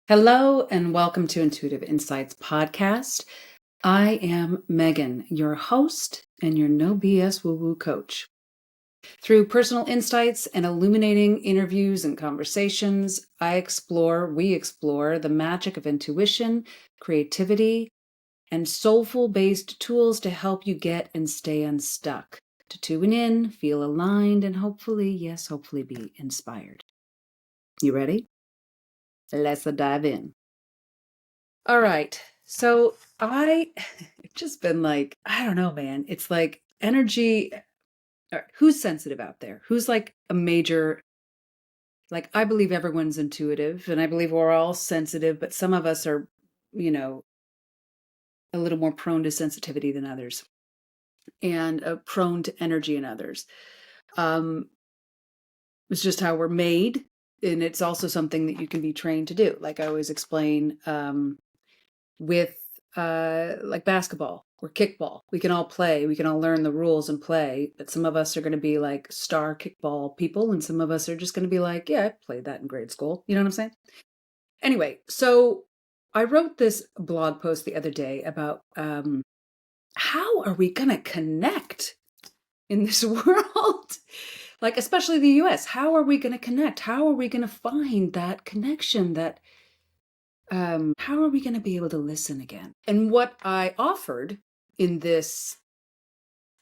Hello and welcome to Intuitive Insights podcast. I am Meghan, your host and your no BS woo-woo coach. Through personal insights and illuminating interviews and conversations, we explore the magic of intuition, creativity, and soulful-based tools to help you get and stay unstuck, to tune in, feel aligned, and hopefully be inspired. You ready? Let's dive in. All right. So it's just been like, I don't know, man. It's like energy. Who's sensitive out there? Who's like a major, like, I believe everyone's intuitive and I believe we're all sensitive, but some of us are, you know, a little more prone to sensitivity than others and prone to energy in others. It's just how we're made. And it's also something that you can be trained to do. Like I always explain, with like basketball or kickball. We can all play, we can all learn the rules and play, but some of us are going to be like star kickball people and some of us are just going to be like, yeah, I played that in grade school. You know what I'm saying? Anyway, so I wrote this blog post the other day about how are we going to connect in this world? Like, especially the US, how are we going to connect? How are we going to find that connection, that how are we going to be able to listen again? And what I offered in this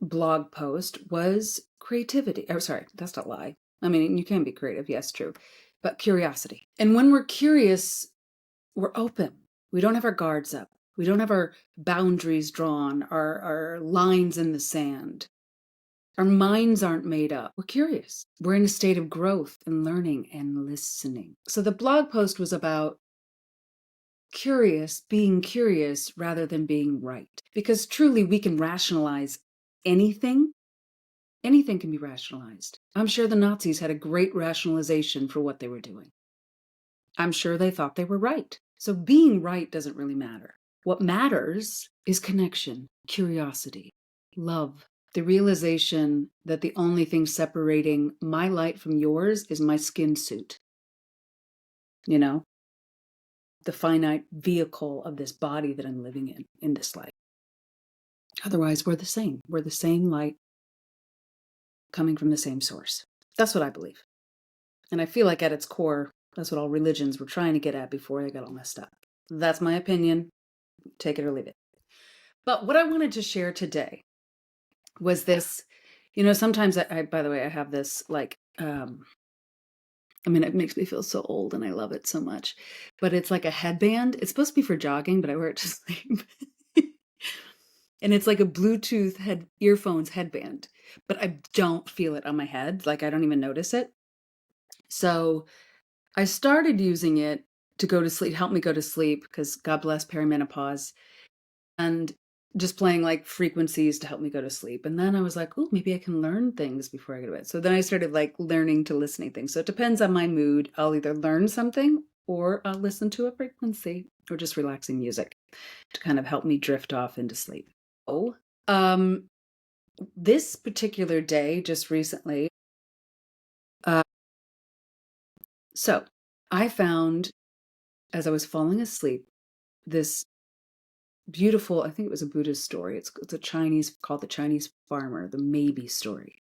blog post was creativity. Oh, sorry, that's not a lie. I mean, you can be creative. Yes, true. But curiosity. And when we're curious, we're open. We don't have our guards up. We don't have our boundaries drawn, our lines in the sand. Our minds aren't made up. We're curious. We're in a state of growth and learning and listening. So the blog post was about being curious rather than being right. Because truly we can rationalize anything. Anything can be rationalized. I'm sure the Nazis had a great rationalization for what they were doing. I'm sure they thought they were right. So being right doesn't really matter. What matters is connection, curiosity, love, the realization that the only thing separating my light from yours is my skin suit. You know? The finite vehicle of this body that I'm living in this life. Otherwise, we're the same. We're the same light coming from the same source. That's what I believe. And I feel like at its core, that's what all religions were trying to get at before they got all messed up. That's my opinion. Take it or leave it. But what I wanted to share today was this, sometimes by the way, I have this like, it makes me feel so old and I love it so much, but it's like a headband. It's supposed to be for jogging, but I wear it to sleep. And it's like a Bluetooth earphones headband, but I don't feel it on my head. Like I don't even notice it. So I started using it to go to sleep, help me go to sleep, because God bless perimenopause, and just playing like frequencies to help me go to sleep. And then I was like, oh, maybe I can learn things before I go to bed. So then I started like learning to listening things. So it depends on my mood. I'll either learn something or I'll listen to a frequency or just relaxing music to kind of help me drift off into sleep. Oh, this particular day, just recently, so I found as I was falling asleep, this beautiful, I think it was a Buddhist story. It's a Chinese, called The Chinese Farmer, the Maybe story.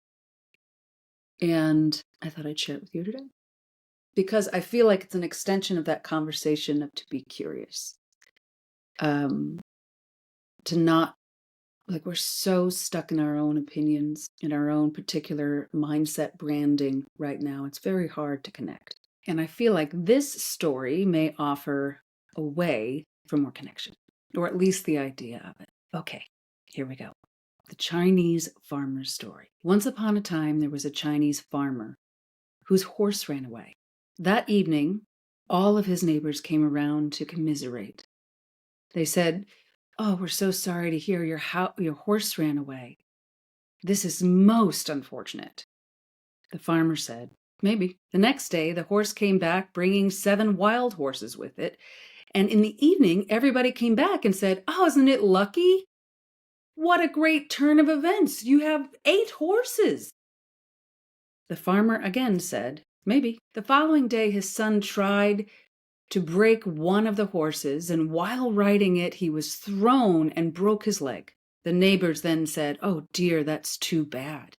And I thought I'd share it with you today because I feel like it's an extension of that conversation of to be curious. To not, like, we're so stuck in our own opinions, in our own particular mindset branding right now. It's very hard to connect. And I feel like this story may offer a way for more connection, or at least the idea of it. Okay, here we go. The Chinese farmer story. Once upon a time, there was a Chinese farmer whose horse ran away. That evening, all of his neighbors came around to commiserate. They said, "Oh, we're so sorry to hear your horse ran away. This is most unfortunate." The farmer said, "Maybe." The next day, the horse came back bringing 7 wild horses with it. And in the evening, everybody came back and said, "Oh, isn't it lucky? What a great turn of events. You have 8 horses." The farmer again said, "Maybe." The following day, his son tried to break one of the horses, and while riding it, he was thrown and broke his leg. The neighbors then said, "Oh dear, that's too bad."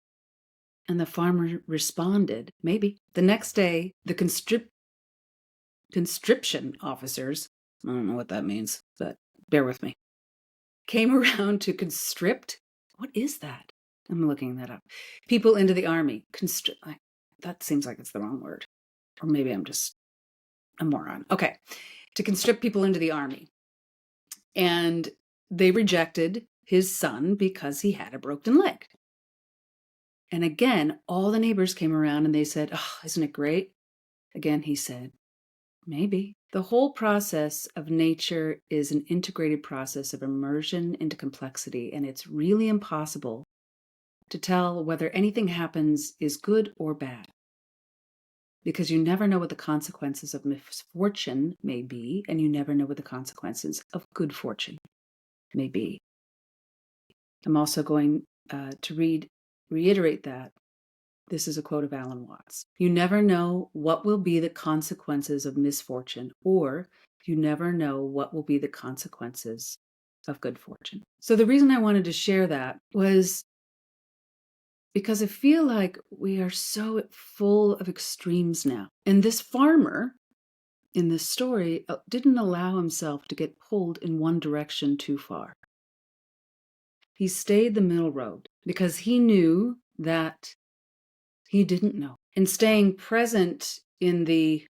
And the farmer responded, "Maybe." The next day, the conscription officers, I don't know what that means, but bear with me, came around to conscript. What is that? I'm looking that up. People into the army. That seems like it's the wrong word. Or maybe I'm just a moron. Okay. To conscript people into the army. And they rejected his son because he had a broken leg. And again, all the neighbors came around and they said, "Oh, isn't it great?" Again, he said, "Maybe." The whole process of nature is an integrated process of immersion into complexity, and it's really impossible to tell whether anything happens is good or bad, because you never know what the consequences of misfortune may be, and you never know what the consequences of good fortune may be. I'm also going to reiterate that. This is a quote of Alan Watts. You never know what will be the consequences of misfortune, or you never know what will be the consequences of good fortune. So the reason I wanted to share that was because I feel like we are so full of extremes now. And this farmer in this story didn't allow himself to get pulled in one direction too far. He stayed the middle road because he knew that he didn't know. And staying present in the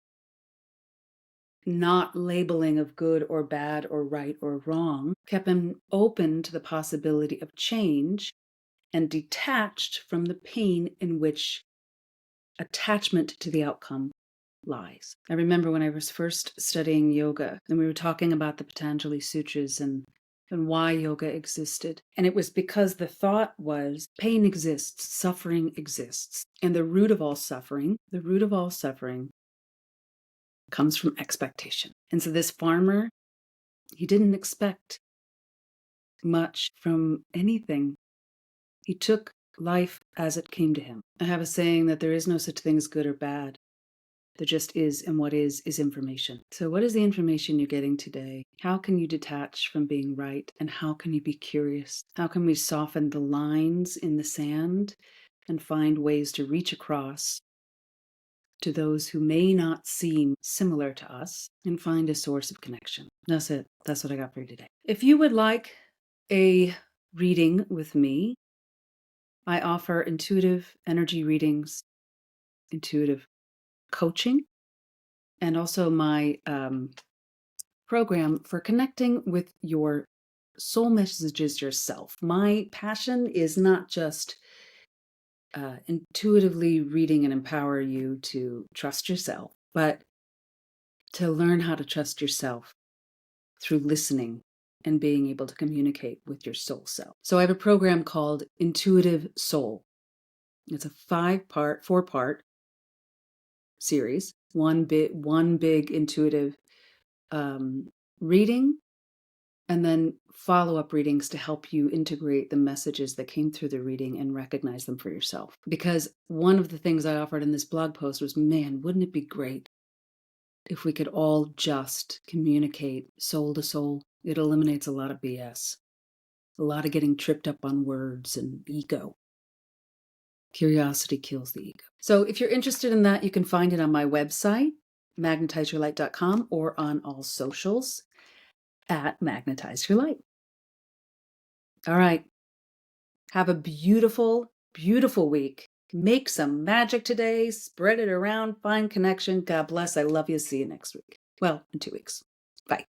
not labeling of good or bad or right or wrong kept him open to the possibility of change and detached from the pain in which attachment to the outcome lies. I remember when I was first studying yoga and we were talking about the Patanjali Sutras and why yoga existed. And it was because the thought was pain exists, suffering exists. And the root of all suffering comes from expectation. And so this farmer, he didn't expect much from anything. He took life as it came to him. I have a saying that there is no such thing as good or bad. There just is, and what is information. So what is the information you're getting today? How can you detach from being right, and how can you be curious? How can we soften the lines in the sand and find ways to reach across to those who may not seem similar to us and find a source of connection? That's it. That's what I got for you today. If you would like a reading with me, I offer intuitive energy readings, intuitive coaching, and also my program for connecting with your soul messages yourself. My passion is not just intuitively reading and empower you to trust yourself, but to learn how to trust yourself through listening and being able to communicate with your soul self. So I have a program called Intuitive Soul. It's a 4-part series, one big intuitive reading, and then follow-up readings to help you integrate the messages that came through the reading and recognize them for yourself. Because one of the things I offered in this blog post was, man, wouldn't it be great if we could all just communicate soul to soul? It eliminates a lot of BS, a lot of getting tripped up on words and ego. Curiosity kills the ego. So if you're interested in that, you can find it on my website, magnetizeyourlight.com, or on all socials at Magnetize Your Light. All right. Have a beautiful, beautiful week. Make some magic today. Spread it around. Find connection. God bless. I love you. See you next week. Well, in 2 weeks. Bye.